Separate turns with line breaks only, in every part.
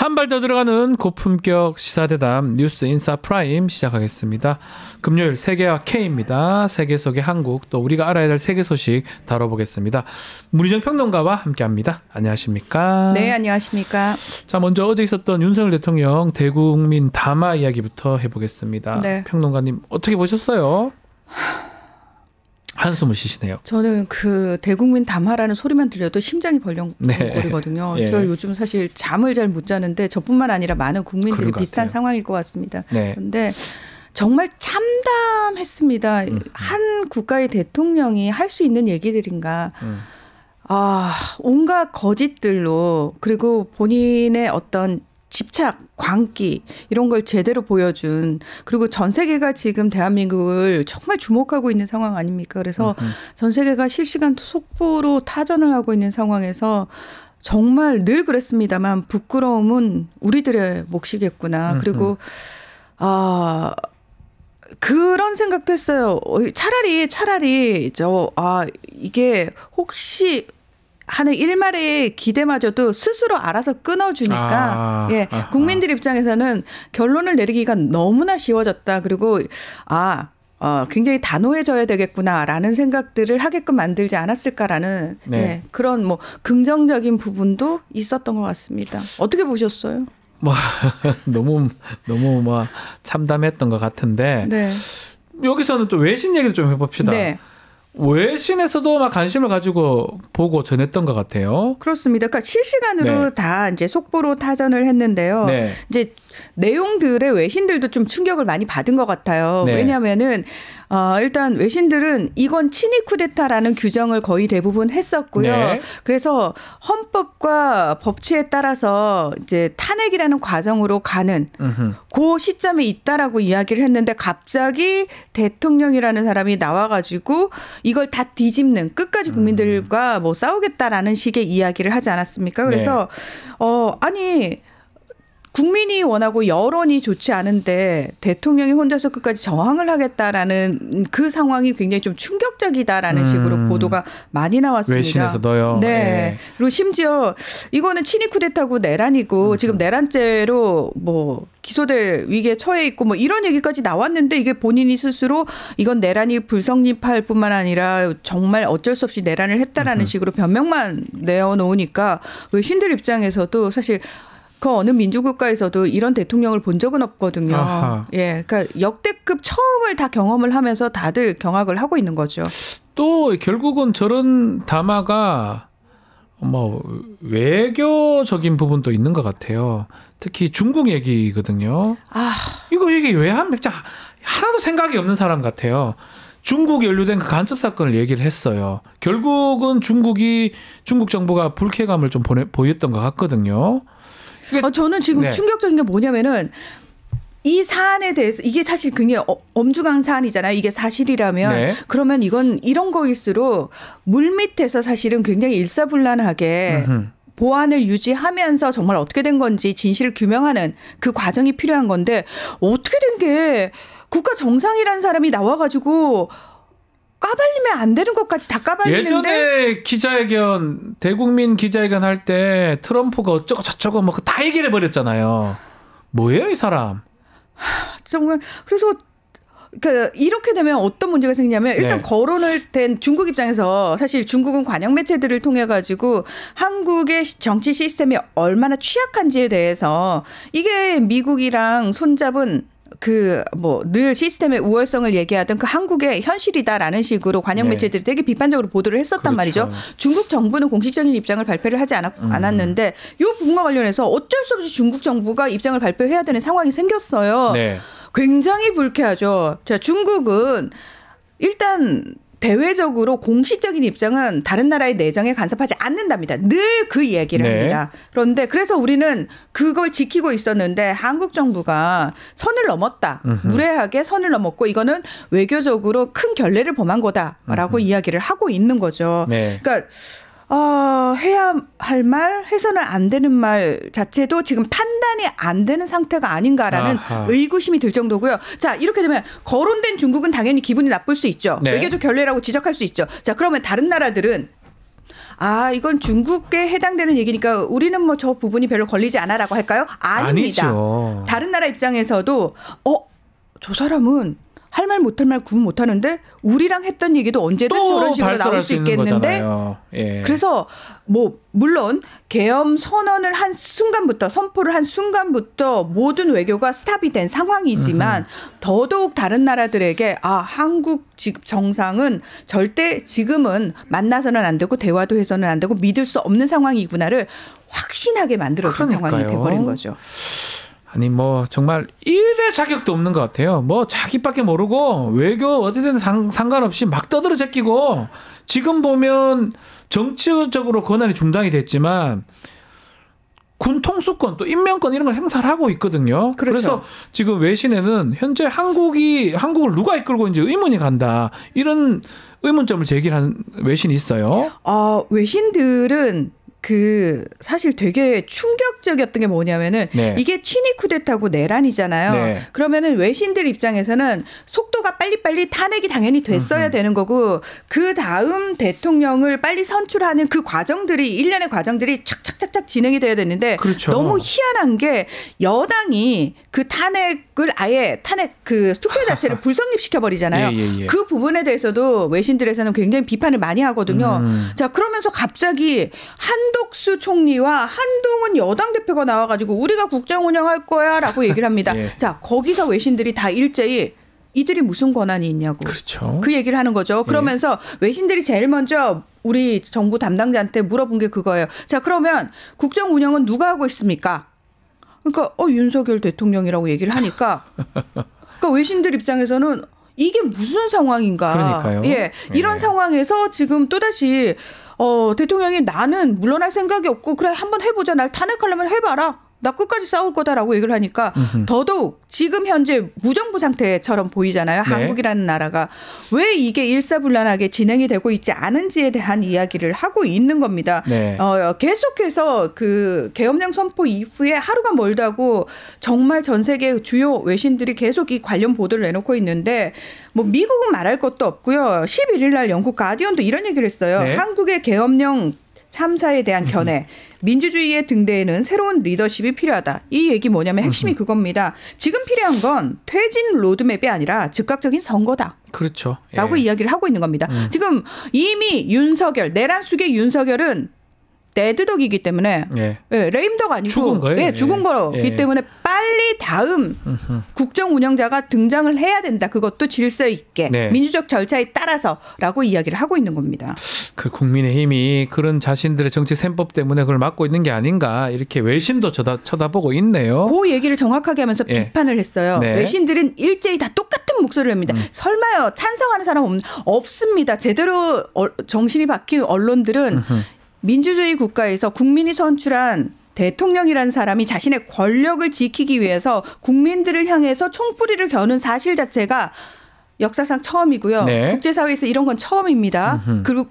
한 발 더 들어가는 고품격 시사대담 뉴스 인사 프라임 시작하겠습니다. 금요일 세계와 K입니다. 세계 속의 한국, 또 우리가 알아야 될 세계 소식 다뤄보겠습니다. 문희정 평론가와 함께합니다. 안녕하십니까?
네, 안녕하십니까?
자, 먼저 어제 있었던 윤석열 대통령 대국민 담화 이야기부터 해보겠습니다. 네. 평론가님 어떻게 보셨어요? 한숨을 쉬시네요.
저는 그 대국민 담화라는 소리만 들려도 심장이 벌렁거리거든요.
네.
저 요즘 사실 잠을 잘 못 자는데 저뿐만 아니라 많은 국민들이 비슷한 상황일 것 같습니다. 네. 그런데 정말 참담했습니다. 한 국가의 대통령이 할 수 있는 얘기들인가. 온갖 거짓들로, 그리고 본인의 어떤 집착, 광기 이런 걸 제대로 보여준, 그리고 전 세계가 지금 대한민국을 정말 주목하고 있는 상황 아닙니까? 그래서 전 세계가 실시간 속보로 타전을 하고 있는 상황에서 정말 늘 그랬습니다만 부끄러움은 우리들의 몫이겠구나. 그리고 그런 생각도 했어요. 차라리 이게 혹시 하는 일말의 기대마저도 스스로 알아서 끊어주니까 국민들 입장에서는 결론을 내리기가 너무나 쉬워졌다. 그리고 굉장히 단호해져야 되겠구나라는 생각들을 하게끔 만들지 않았을까라는 그런 뭐 긍정적인 부분도 있었던 것 같습니다. 어떻게 보셨어요?
너무 참담했던 것 같은데 여기서는 좀 외신 얘기를 좀 해봅시다. 네. 외신에서도 막 관심을 가지고 보고 전했던 것 같아요.
그렇습니다. 그러니까 실시간으로 다 이제 속보로 타전을 했는데요. 이제 내용들의 외신들도 좀 충격을 많이 받은 것 같아요. 왜냐하면은 일단 외신들은 이건 친위 쿠데타라는 규정을 거의 대부분 했었고요. 그래서 헌법과 법치에 따라서 이제 탄핵이라는 과정으로 가는 그 시점에 있다라고 이야기를 했는데 갑자기 대통령이라는 사람이 나와가지고 이걸 다 뒤집는, 끝까지 국민들과 뭐 싸우겠다라는 식의 이야기를 하지 않았습니까? 그래서 아니, 국민이 원하고 여론이 좋지 않은데 대통령이 혼자서 끝까지 저항을 하겠다라는 그 상황이 굉장히 좀 충격적이다라는 식으로 보도가 많이 나왔습니다.
외신에서도요.
네. 그리고 심지어 이거는 친위 쿠데타고 내란이고 지금 내란죄로 뭐 기소될 위기에 처해 있고 뭐 이런 얘기까지 나왔는데 이게 본인이 스스로 이건 내란이 불성립할 뿐만 아니라 정말 어쩔 수 없이 내란을 했다라는 식으로 변명만 내어놓으니까 외신들 입장에서도 사실 그 어느 민주국가에서도 이런 대통령을 본 적은 없거든요. 그러니까 역대급 처음을 다 경험을 하면서 다들 경악을 하고 있는 거죠.
또 결국은 저런 담화가 뭐 외교적인 부분도 있는 것 같아요. 특히 중국 얘기거든요. 이거 얘기 왜 합니까? 하나도 생각이 없는 사람 같아요. 중국에 연루된 그 간첩 사건을 얘기를 했어요. 결국은 중국 정부가 불쾌감을 좀 보였던 것 같거든요.
저는 지금 충격적인 게 뭐냐면은 이 사안에 대해서 이게 사실 굉장히 엄중한 사안이잖아요. 이게 사실이라면 그러면 이건 이런 거일수록 물밑에서 사실은 굉장히 일사불란하게 보안을 유지하면서 정말 어떻게 된 건지 진실을 규명하는 그 과정이 필요한 건데 어떻게 된 게 국가 정상이라는 사람이 나와가지고 까발리면 안 되는 것까지 다 까발리는데.
예전에 대국민 기자회견 할 때 트럼프가 어쩌고 저쩌고 뭐 다 얘기를 해버렸잖아요. 뭐예요 이 사람?
정말 그래서 이렇게 되면 어떤 문제가 생기냐면 일단 거론을 된 중국 입장에서 사실 중국은 관영 매체들을 통해 가지고 한국의 정치 시스템이 얼마나 취약한지에 대해서 이게 미국이랑 손잡은 늘 시스템의 우월성을 얘기하던 그 한국의 현실이다라는 식으로 관영 매체들이 되게 비판적으로 보도를 했었단 말이죠. 중국 정부는 공식적인 입장을 발표를 하지 않았는데 이 부분과 관련해서 어쩔 수 없이 중국 정부가 입장을 발표해야 되는 상황이 생겼어요. 굉장히 불쾌하죠. 자, 중국은 일단 대외적으로 공식적인 입장은 다른 나라의 내정에 간섭하지 않는답니다. 늘 그 얘기를 합니다. 그런데 그래서 우리는 그걸 지키고 있었는데 한국 정부가 선을 넘었다. 무례하게 선을 넘었고 이거는 외교적으로 큰 결례를 범한 거다라고 이야기를 하고 있는 거죠. 그러니까 해야 할 말, 해서는 안 되는 말 자체도 지금 판단이 안 되는 상태가 아닌가라는 의구심이 들 정도고요. 자, 이렇게 되면 거론된 중국은 당연히 기분이 나쁠 수 있죠. 외교적 결례라고 지적할 수 있죠. 자, 그러면 다른 나라들은 이건 중국에 해당되는 얘기니까 우리는 뭐 저 부분이 별로 걸리지 않아라고 할까요? 아닙니다.
아니죠.
다른 나라 입장에서도 저 사람은 할 말 못할 말 구분 못하는데 우리랑 했던 얘기도 언제든 저런 식으로 나올 수 있겠는데
예.
그래서 뭐 물론 계엄 선언을 한 순간부터 선포를 한 순간부터 모든 외교가 스탑이 된 상황이지만 더더욱 다른 나라들에게 한국 정상은 절대 지금은 만나서는 안 되고 대화도 해서는 안 되고 믿을 수 없는 상황이구나를 확신하게 만들어준 상황이 돼버린 거죠.
아니 뭐 정말 일의 자격도 없는 것 같아요. 뭐 자기밖에 모르고 외교 어디든 상관없이 막 떠들어 제끼고 지금 보면 정치적으로 권한이 중단이 됐지만 군 통수권 또 임명권 이런 걸 행사를 하고 있거든요.
그렇죠.
그래서 지금 외신에는 현재 한국을 누가 이끌고 있는지 의문이 간다. 이런 의문점을 제기한 외신이 있어요.
외신들은 사실 되게 충격적이었던 게 뭐냐면은 이게 친위 쿠데타고 내란이잖아요. 네. 그러면은 외신들 입장에서는 속도가 빨리빨리 탄핵이 당연히 됐어야 되는 거고 그 다음 대통령을 빨리 선출하는 그 과정들이 일련의 과정들이 착착착착 진행이 돼야 되는데 그렇죠. 너무 희한한 게 여당이 그 탄핵을 아예 그 투표 자체를 불성립시켜 버리잖아요. 예. 그 부분에 대해서도 외신들에서는 굉장히 비판을 많이 하거든요. 자, 그러면서 갑자기 한덕수 총리와 한동훈 여당 대표가 나와가지고 우리가 국정 운영할 거야라고 얘기를 합니다. 자, 거기서 외신들이 다 일제히 이들이 무슨 권한이 있냐고
그렇죠.
그 얘기를 하는 거죠. 그러면서 외신들이 제일 먼저 우리 정부 담당자한테 물어본 게 그거예요. 자, 그러면 국정 운영은 누가 하고 있습니까? 그러니까 윤석열 대통령이라고 얘기를 하니까 그러니까 외신들 입장에서는 이게 무슨 상황인가.
그러니까요.
이런 상황에서 지금 또다시 대통령이 나는 물러날 생각이 없고 그래 한번 해보자. 날 탄핵하려면 해봐라. 나 끝까지 싸울 거다라고 얘기를 하니까 더더욱 지금 현재 무정부 상태처럼 보이잖아요. 네. 한국이라는 나라가. 왜 이게 일사불란하게 진행이 되고 있지 않은지에 대한 이야기를 하고 있는 겁니다. 네. 계속해서 그 계엄령 선포 이후에 하루가 멀다고 정말 전 세계 주요 외신들이 계속 이 관련 보도를 내놓고 있는데 뭐 미국은 말할 것도 없고요. 11일 날 영국 가디언도 이런 얘기를 했어요. 네. 한국의 계엄령 참사에 대한 견해. 민주주의의 등대에는 새로운 리더십이 필요하다. 이 얘기 뭐냐면 핵심이 그겁니다. 지금 필요한 건 퇴진 로드맵이 아니라 즉각적인 선거다.
그렇죠.
라고 이야기를 하고 있는 겁니다. 지금 이미 내란 숙의 윤석열은 데드덕이기 때문에 레임덕 아니고
죽은 거예요.
죽은 거기 때문에 빨리 다음 국정 운영자가 등장을 해야 된다. 그것도 질서 있게 민주적 절차에 따라서라고 이야기를 하고 있는 겁니다.
그 국민의힘이 그런 자신들의 정치 셈법 때문에 그걸 막고 있는 게 아닌가 이렇게 외신도 쳐다보고 있네요.
그 얘기를 정확하게 하면서 비판을 했어요. 외신들은 일제히 다 똑같은 목소리를 합니다. 설마요 찬성하는 사람 없습니다. 제대로 정신이 박힌 언론들은 민주주의 국가에서 국민이 선출한 대통령이라는 사람이 자신의 권력을 지키기 위해서 국민들을 향해서 총뿌리를 겨눈 사실 자체가 역사상 처음이고요. 국제사회에서 이런 건 처음입니다.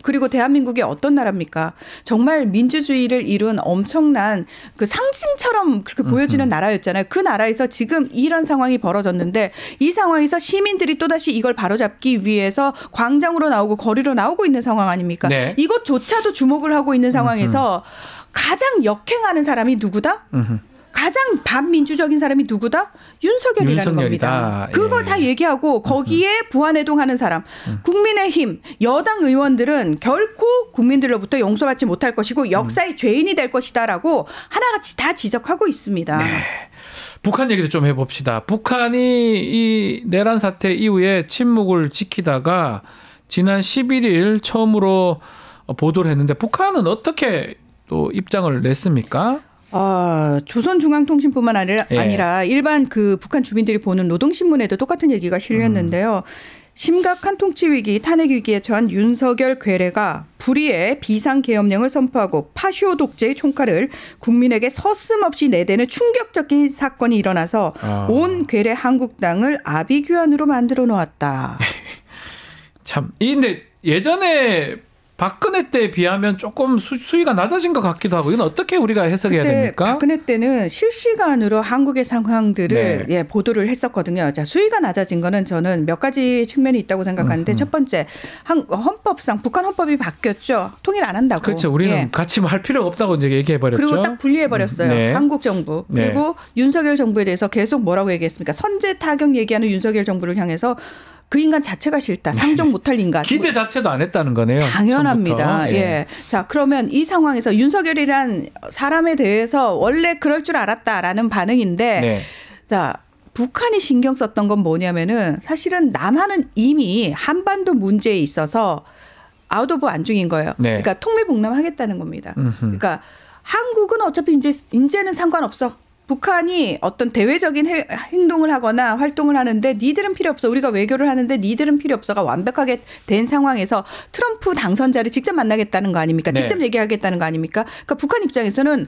그리고 대한민국이 어떤 나라입니까? 정말 민주주의를 이룬 엄청난 그 상징처럼 그렇게 보여지는 나라였잖아요. 그 나라에서 지금 이런 상황이 벌어졌는데 이 상황에서 시민들이 또다시 이걸 바로잡기 위해서 광장으로 나오고 거리로 나오고 있는 상황 아닙니까? 이것조차도 주목을 하고 있는 상황에서 가장 역행하는 사람이 누구다? 가장 반민주적인 사람이 누구다? 윤석열이라는 겁니다. 그걸 다 얘기하고 거기에 부안해동하는 사람. 국민의힘 여당 의원들은 결코 국민들로부터 용서받지 못할 것이고 역사의 죄인이 될 것이다라고 하나같이 다 지적하고 있습니다. 네.
북한 얘기도 좀 해봅시다. 북한이 이 내란 사태 이후에 침묵을 지키다가 지난 11일 처음으로 보도를 했는데 북한은 어떻게 또 입장을 냈습니까?
조선중앙통신뿐만 아니라 일반 그 북한 주민들이 보는 노동신문에도 똑같은 얘기가 실렸는데요. 심각한 통치위기, 탄핵위기에 처한 윤석열 괴뢰가 불의의 비상계엄령을 선포하고 파쇼 독재의 총칼을 국민에게 서슴없이 내대는 충격적인 사건이 일어나서 온 괴뢰 한국당을 아비규환으로 만들어 놓았다.
참, 근데 예전에 박근혜 때에 비하면 조금 수위가 낮아진 것 같기도 하고 이건 어떻게 우리가 해석해야 됩니까?
박근혜 때는 실시간으로 한국의 상황들을 네. 보도를 했었거든요. 자, 수위가 낮아진 거는 저는 몇 가지 측면이 있다고 생각하는데 첫 번째 헌법상 북한 헌법이 바뀌었죠. 통일 안 한다고.
그렇죠. 우리는 같이 뭐 할 필요가 없다고 이제 얘기해버렸죠.
그리고 딱 분리해버렸어요.
네.
한국 정부. 그리고 윤석열 정부에 대해서 계속 뭐라고 얘기했습니까? 선제 타격 얘기하는 윤석열 정부를 향해서 그 인간 자체가 싫다. 상종 못할 인간.
기대 자체도 안 했다는 거네요.
당연합니다. 예. 자, 그러면 이 상황에서 윤석열이란 사람에 대해서 원래 그럴 줄 알았다라는 반응인데
네.
자, 북한이 신경 썼던 건 뭐냐면은 사실은 남한은 이미 한반도 문제에 있어서 아웃 오브 안중인 거예요.
네.
그러니까 통미봉남하겠다는 겁니다. 그러니까 한국은 어차피 이제는 상관없어. 북한이 어떤 대외적인 행동을 하거나 활동을 하는데 니들은 필요 없어. 우리가 외교를 하는데 니들은 필요 없어가 완벽하게 된 상황에서 트럼프 당선자를 직접 만나겠다는 거 아닙니까?
네.
직접 얘기하겠다는 거 아닙니까? 그러니까 북한 입장에서는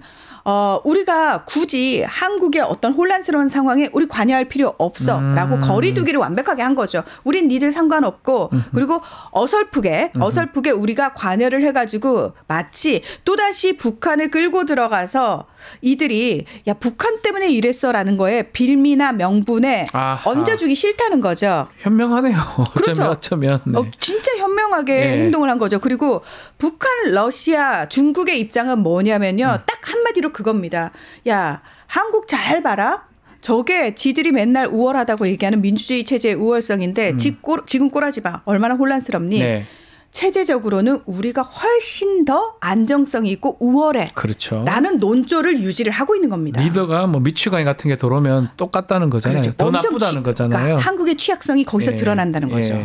우리가 굳이 한국의 어떤 혼란스러운 상황에 우리 관여할 필요 없어라고 거리두기를 완벽하게 한 거죠. 우린 니들 상관없고 그리고 어설프게 우리가 관여를 해가지고 마치 또다시 북한을 끌고 들어가서 이들이 야 북한 때문에 이랬어라는 거에 빌미나 명분에 얹어주기 싫다는 거죠.
현명하네요.
그렇죠.
어쩌면. 네.
진짜 현명하게 행동을 한 거죠. 그리고 북한, 러시아, 중국의 입장은 뭐냐면요. 딱 한마디로 그겁니다. 야 한국 잘 봐라. 저게 지들이 맨날 우월하다고 얘기하는 민주주의 체제의 우월성인데 지금 꼬라지 마. 얼마나 혼란스럽니. 네. 체제적으로는 우리가 훨씬 더 안정성이 있고 우월해.
그렇죠.
라는 논조를 유지를 하고 있는 겁니다.
리더가 뭐 미치광이 같은 게 들어오면 똑같다는 거잖아요. 그렇죠. 더 나쁘다는 거잖아요.
그러니까 한국의 취약성이 거기서 드러난다는 거죠.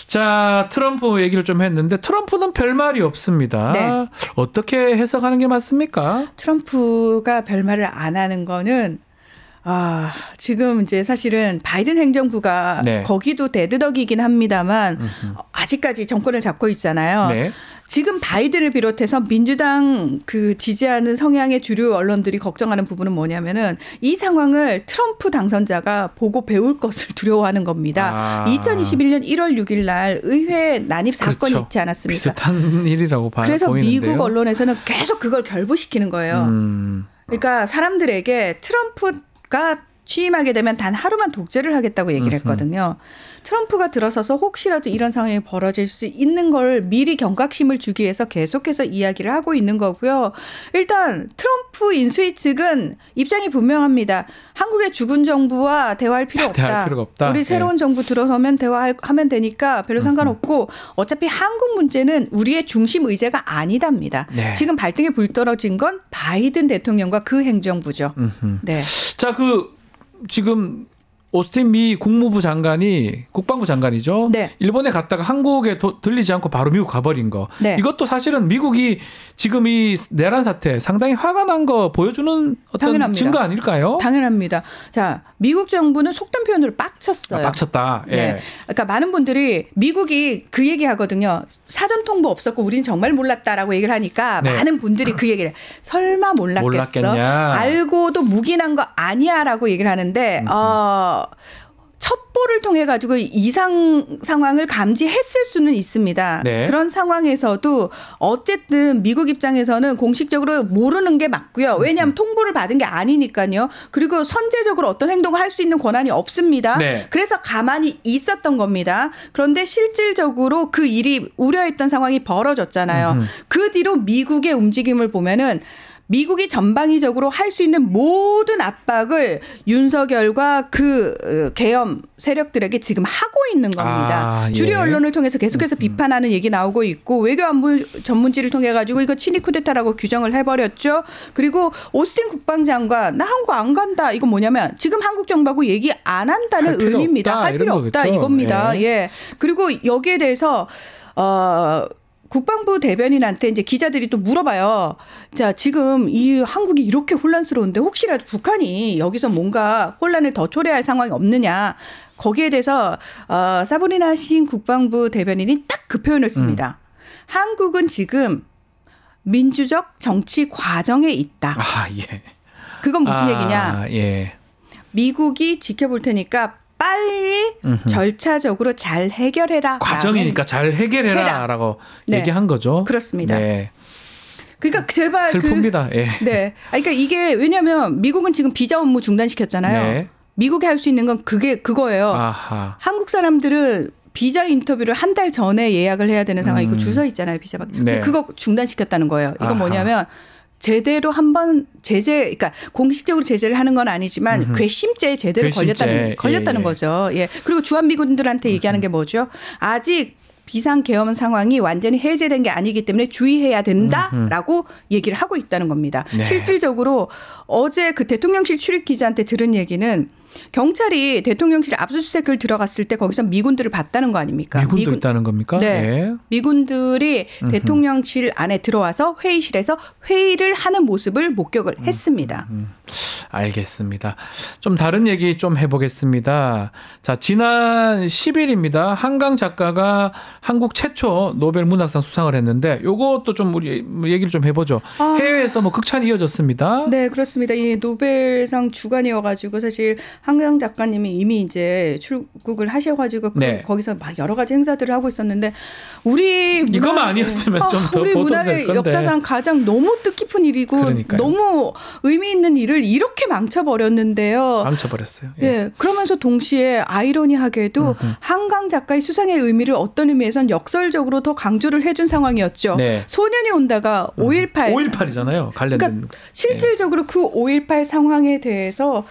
자, 트럼프 얘기를 좀 했는데 트럼프는 별말이 없습니다. 네. 어떻게 해석하는 게 맞습니까?
트럼프가 별말을 안 하는 거는 지금 이제 사실은 바이든 행정부가 거기도 대드덕이긴 합니다만 아직까지 정권을 잡고 있잖아요. 네. 지금 바이든을 비롯해서 민주당 지지하는 성향의 주류 언론들이 걱정하는 부분은 뭐냐면은 이 상황을 트럼프 당선자가 보고 배울 것을 두려워하는 겁니다. 2021년 1월 6일 날 의회 난입 사건이 있지 않았습니까?
비슷한 일이라고
그래서
보이는데요.
미국 언론에서는 계속 그걸 결부시키는 거예요. 그러니까 사람들에게 트럼프가 취임하게 되면 단 하루만 독재를 하겠다고 얘기를 했거든요. 트럼프가 들어서서 혹시라도 이런 상황이 벌어질 수 있는 걸 미리 경각심을 주기 위해서 계속해서 이야기를 하고 있는 거고요. 일단 트럼프 인수위 측은 입장이 분명합니다. 한국의 죽은 정부와 대화할 필요 없다.
대화할 필요가 없다.
우리 새로운 정부 들어서면 대화하면 되니까 별로 상관없고 어차피 한국 문제는 우리의 중심 의제가 아니답니다. 네. 지금 발등에 불 떨어진 건 바이든 대통령과 그 행정부죠. 네.
자, 지금 오스틴 미 국무부 장관이 국방부 장관이죠. 네. 일본에 갔다가 한국에 들리지 않고 바로 미국 가버린 거. 네. 이것도 사실은 미국이 지금 이 내란 사태 상당히 화가 난 거 보여주는 어떤 당연합니다. 증거 아닐까요?
당연합니다. 자, 미국 정부는 속된 표현으로 빡쳤어요.
빡쳤다. 예.
네. 그러니까 많은 분들이 미국이 그 얘기하거든요. 사전 통보 없었고 우리는 정말 몰랐다라고 얘기를 하니까 많은 분들이 그 얘기를 설마 몰랐겠어? 알고도 묵인한 거 아니야라고 얘기를 하는데 첩보를 통해 가지고 이상 상황을 감지했을 수는 있습니다. 네. 그런 상황에서도 어쨌든 미국 입장에서는 공식적으로 모르는 게 맞고요. 왜냐하면 통보를 받은 게 아니니까요. 그리고 선제적으로 어떤 행동을 할 수 있는 권한이 없습니다. 네. 그래서 가만히 있었던 겁니다. 그런데 실질적으로 그 일이 우려했던 상황이 벌어졌잖아요. 그 뒤로 미국의 움직임을 보면은 미국이 전방위적으로 할 수 있는 모든 압박을 윤석열과 계엄 세력들에게 지금 하고 있는 겁니다. 주류 언론을 통해서 계속해서 비판하는 얘기 나오고 있고 외교안보 전문지를 통해 가지고 이거 친위 쿠데타라고 규정을 해버렸죠. 그리고 오스틴 국방장관 나 한국 안 간다. 이건 뭐냐면 지금 한국 정부하고 얘기 안 한다는 의미입니다. 할 필요 없다 이겁니다. 예. 그리고 여기에 대해서 국방부 대변인한테 이제 기자들이 또 물어봐요. 자, 지금 이 한국이 이렇게 혼란스러운데 혹시라도 북한이 여기서 뭔가 혼란을 더 초래할 상황이 없느냐. 거기에 대해서 사브리나 신 국방부 대변인이 딱 그 표현을 씁니다. 한국은 지금 민주적 정치 과정에 있다.
예.
그건 무슨 얘기냐.
예.
미국이 지켜볼 테니까 빨리 절차적으로 잘 해결해라.
과정이니까 잘 해결해라라고
네.
얘기한 거죠.
그렇습니다.
네.
그러니까 제발
슬픕니다. 예.
네. 그러니까 이게 왜냐하면 미국은 지금 비자 업무 중단시켰잖아요.
네.
미국이 할 수 있는 건 그거예요.
아하.
한국 사람들은 비자 인터뷰를 한 달 전에 예약을 해야 되는 상황이고 줄 서 있잖아요. 비자 받기.
네.
그거 중단시켰다는 거예요. 이건
아하.
뭐냐면 제대로 한번 그러니까 공식적으로 제재를 하는 건 아니지만 괘씸죄에 제대로
괘씸죄.
걸렸다는 거죠. 예. 그리고 주한미군들한테 얘기하는 게 뭐죠? 아직 비상계엄 상황이 완전히 해제된 게 아니기 때문에 주의해야 된다라고 얘기를 하고 있다는 겁니다.
네.
실질적으로 어제 그 대통령실 출입 기자한테 들은 얘기는 경찰이 대통령실 압수수색을 들어갔을 때 거기서 미군들을 봤다는 거 아닙니까?
미군도 있다는 겁니까?
네.
네.
미군들이 대통령실 안에 들어와서 회의실에서 회의를 하는 모습을 목격을 했습니다.
알겠습니다. 좀 다른 얘기 좀 해보겠습니다. 자, 지난 10일입니다. 한강 작가가 한국 최초 노벨 문학상 수상을 했는데 요것도 좀 우리 얘기를 좀 해보죠. 해외에서 뭐 극찬이 이어졌습니다.
네, 그렇습니다. 이 노벨상 주간이어가지고 사실 한강 작가님이 이미 이제 출국을 하셔가지고
네.
거기서 막 여러 가지 행사들을 하고 있었는데 우리
이거만 아니었으면 좀 더
우리
보통될
문학의
건데.
역사상 가장 너무 뜻깊은 일이고
그러니까요.
너무 의미 있는 일을 이렇게 망쳐버렸는데요.
망쳐버렸어요. 예.
예, 그러면서 동시에 아이러니하게도 한강 작가의 수상의 의미를 어떤 의미에선 역설적으로 더 강조를 해준 상황이었죠.
네.
소년이 온다가 5.18.
5.18이잖아요. 관련된.
그러니까 실질적으로 그 5.18 상황에 대해서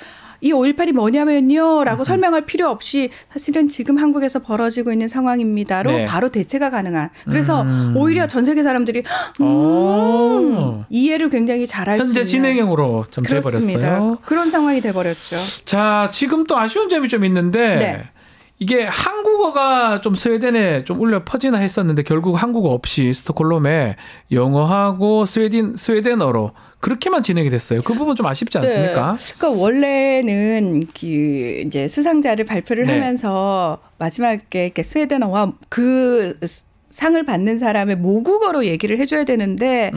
이 5.18이 뭐냐면요 라고 설명할 필요 없이 사실은 지금 한국에서 벌어지고 있는 상황입니다로
네.
바로 대체가 가능한. 그래서 오히려 전 세계 사람들이 이해를 굉장히 잘할 수 있는.
현재 진행형으로 좀 돼버렸어요.
그런 상황이 돼버렸죠.
자, 지금 또 아쉬운 점이 좀 있는데
네.
이게 한국어가 좀 스웨덴에 좀 울려 퍼지나 했었는데 결국 한국어 없이 스톡홀름에 영어하고 스웨덴어로 그렇게만 진행이 됐어요. 그 부분 좀 아쉽지 않습니까?
네. 그러니까 원래는 이제 수상자를 발표를
네.
하면서 마지막에 이렇게 스웨덴어와 그 상을 받는 사람의 모국어로 얘기를 해줘야 되는데.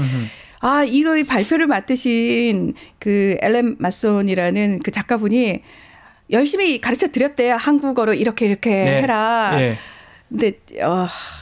이거 발표를 맡으신 그 엘렌 마손이라는 그 작가분이 열심히 가르쳐 드렸대요. 한국어로 이렇게
네.
해라.
네.
근데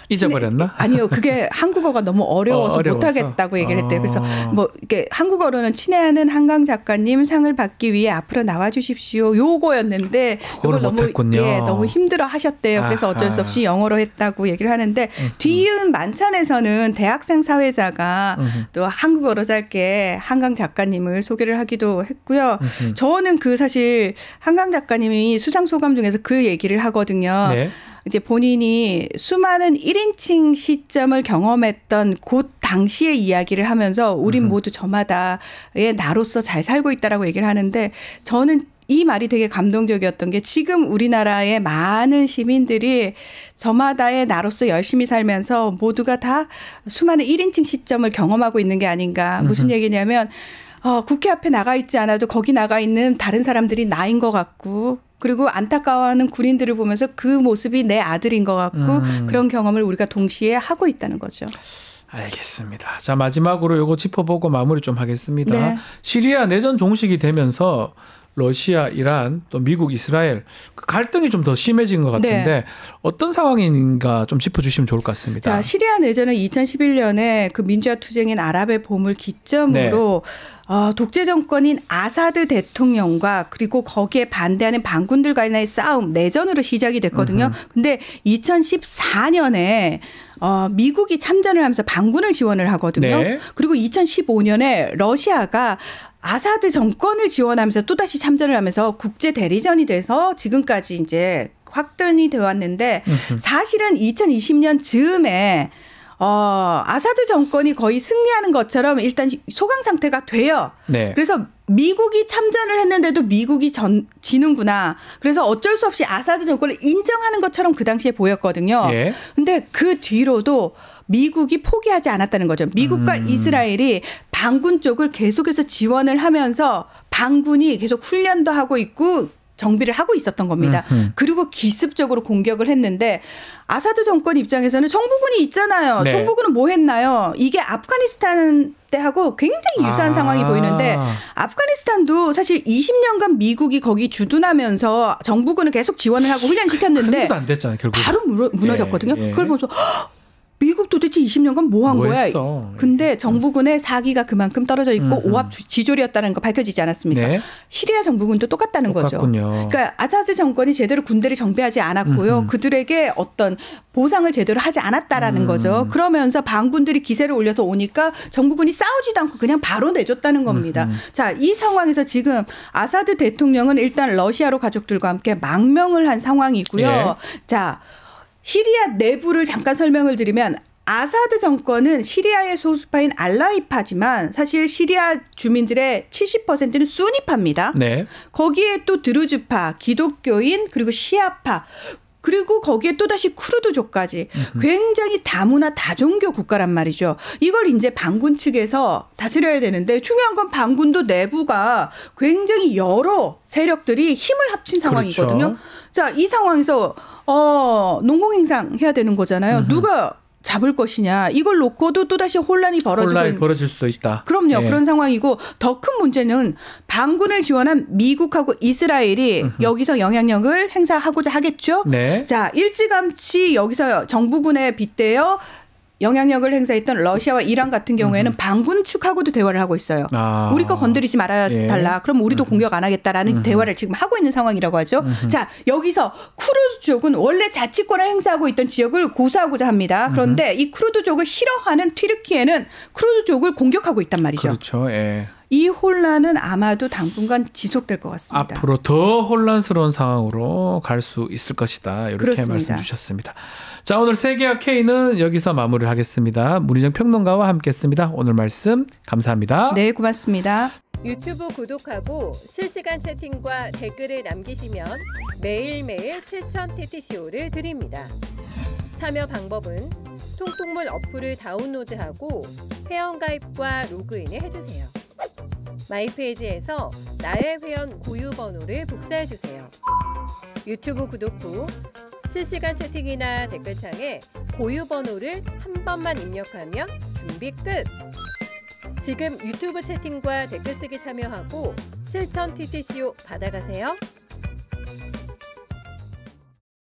잊어버렸나?
아니요, 그게 한국어가 너무 어려워서 못하겠다고 얘기를 했대요. 그래서 뭐 이렇게 한국어로는 친애하는 한강 작가님 상을 받기 위해 앞으로 나와주십시오. 요거였는데
그걸 못했군요.
너무 힘들어 하셨대요. 그래서 어쩔 수 없이 영어로 했다고 얘기를 하는데 뒤이은 만찬에서는 대학생 사회자가 또 한국어로 짧게 한강 작가님을 소개를 하기도 했고요. 저는 그 사실 한강 작가님이 수상 소감 중에서 그 얘기를 하거든요.
네.
이제 본인이 수많은 1인칭 시점을 경험했던 그 당시의 이야기를 하면서 우린 모두 저마다의 나로서 잘 살고 있다라고 얘기를 하는데 저는 이 말이 되게 감동적이었던 게 지금 우리나라의 많은 시민들이 저마다의 나로서 열심히 살면서 모두가 다 수많은 1인칭 시점을 경험하고 있는 게 아닌가. 무슨 얘기냐면 국회 앞에 나가 있지 않아도 거기 나가 있는 다른 사람들이 나인 것 같고 그리고 안타까워하는 군인들을 보면서 그 모습이 내 아들인 것 같고 그런 경험을 우리가 동시에 하고 있다는 거죠.
알겠습니다. 자, 마지막으로 이거 짚어보고 마무리 좀 하겠습니다.
네.
시리아 내전 종식이 되면서 러시아, 이란, 또 미국, 이스라엘 그 갈등이 좀 더 심해진 것 같은데
네.
어떤 상황인가 좀 짚어주시면 좋을 것 같습니다.
자, 시리아 내전은 2011년에 그 민주화 투쟁인 아랍의 봄을 기점으로 독재 정권인 아사드 대통령과 그리고 거기에 반대하는 반군들 간의 싸움, 내전으로 시작이 됐거든요. 근데 2014년에 미국이 참전을 하면서 반군을 지원을 하거든요.
네.
그리고 2015년에 러시아가 아사드 정권을 지원하면서 또다시 참전을 하면서 국제 대리전이 돼서 지금까지 이제 확전이 되어 왔는데 사실은 2020년 즈음에 아사드 정권이 거의 승리하는 것처럼 일단 소강 상태가 돼요.
네.
그래서 미국이 참전을 했는데도 미국이 지는구나. 그래서 어쩔 수 없이 아사드 정권을 인정하는 것처럼 그 당시에 보였거든요.
예.
근데 그 뒤로도 미국이 포기하지 않았다는 거죠. 미국과 이스라엘이 반군 쪽을 계속해서 지원을 하면서 반군이 계속 훈련도 하고 있고 정비를 하고 있었던 겁니다. 그리고 기습적으로 공격을 했는데 아사드 정권 입장에서는 정부군이 있잖아요.
네.
정부군은 뭐 했나요? 이게 아프가니스탄 때하고 굉장히 유사한 상황이 보이는데 아프가니스탄도 사실 20년간 미국이 거기 주둔하면서 정부군을 계속 지원을 하고 훈련시켰는데
한도 안 됐잖아요. 결국
바로 무너졌거든요.
예, 예.
그걸 보면서 미국 도대체 20년간 뭐 한 거야?
했어?
근데 정부군의 사기가 그만큼 떨어져 있고 오합지졸이었다는 거 밝혀지지 않았습니까?
네.
시리아 정부군도 똑같다는
똑같군요.
거죠. 그러니까 아사드 정권이 제대로 군대를 정비하지 않았고요. 그들에게 어떤 보상을 제대로 하지 않았다라는 거죠. 그러면서 반군들이 기세를 올려서 오니까 정부군이 싸우지도 않고 그냥 바로 내줬다는 겁니다. 자, 이 상황에서 지금 아사드 대통령은 일단 러시아로 가족들과 함께 망명을 한 상황이고요.
예.
자, 시리아 내부를 잠깐 설명을 드리면 아사드 정권은 시리아의 소수파인 알라이파지만 사실 시리아 주민들의 70%는 수니파입니다.
네.
거기에 또 드루즈파, 기독교인 그리고 시아파 그리고 거기에 또다시 쿠르드족까지 굉장히 다문화 다종교 국가란 말이죠. 이걸 이제 반군 측에서 다스려야 되는데 중요한 건 반군도 내부가 굉장히 여러 세력들이 힘을 합친 상황이거든요.
그렇죠.
자, 이 상황에서 농공행상 해야 되는 거잖아요. 누가 잡을 것이냐. 이걸 놓고도 또다시 혼란이
벌어질 수도 있다.
그럼요.
예.
그런 상황이고 더 큰 문제는 반군을 지원한 미국하고 이스라엘이 여기서 영향력을 행사하고자 하겠죠.
네.
자, 일찌감치 여기서 정부군에 빗대어 영향력을 행사했던 러시아와 이란 같은 경우에는 반군 측하고도 대화를 하고 있어요. 우리 거 건드리지 말아달라.
예.
그럼 우리도 공격 안 하겠다라는 대화를 지금 하고 있는 상황이라고 하죠. 자, 여기서 쿠르드족은 원래 자치권을 행사하고 있던 지역을 고수하고자 합니다. 그런데 이 쿠르드족을 싫어하는 튀르키예는 쿠르드족을 공격하고 있단 말이죠.
그렇죠. 예.
이 혼란은 아마도 당분간 지속될 것 같습니다.
앞으로 더 혼란스러운 상황으로 갈 수 있을 것이다. 이렇게
그렇습니다.
말씀 주셨습니다. 자, 오늘 세계와 K는 여기서 마무리를 하겠습니다. 문희정 평론가와 함께했습니다. 오늘 말씀 감사합니다.
네, 고맙습니다.
유튜브 구독하고 실시간 채팅과 댓글을 남기시면 매일매일 7,000TTCO를 드립니다. 참여 방법은 통통물 어플을 다운로드하고 회원가입과 로그인을 해주세요. 마이페이지에서 나의 회원 고유 번호를 복사해주세요. 유튜브 구독 후 실시간 채팅이나 댓글창에 고유 번호를 한 번만 입력하면 준비 끝! 지금 유튜브 채팅과 댓글 쓰기 참여하고 실천 TTCO 받아가세요.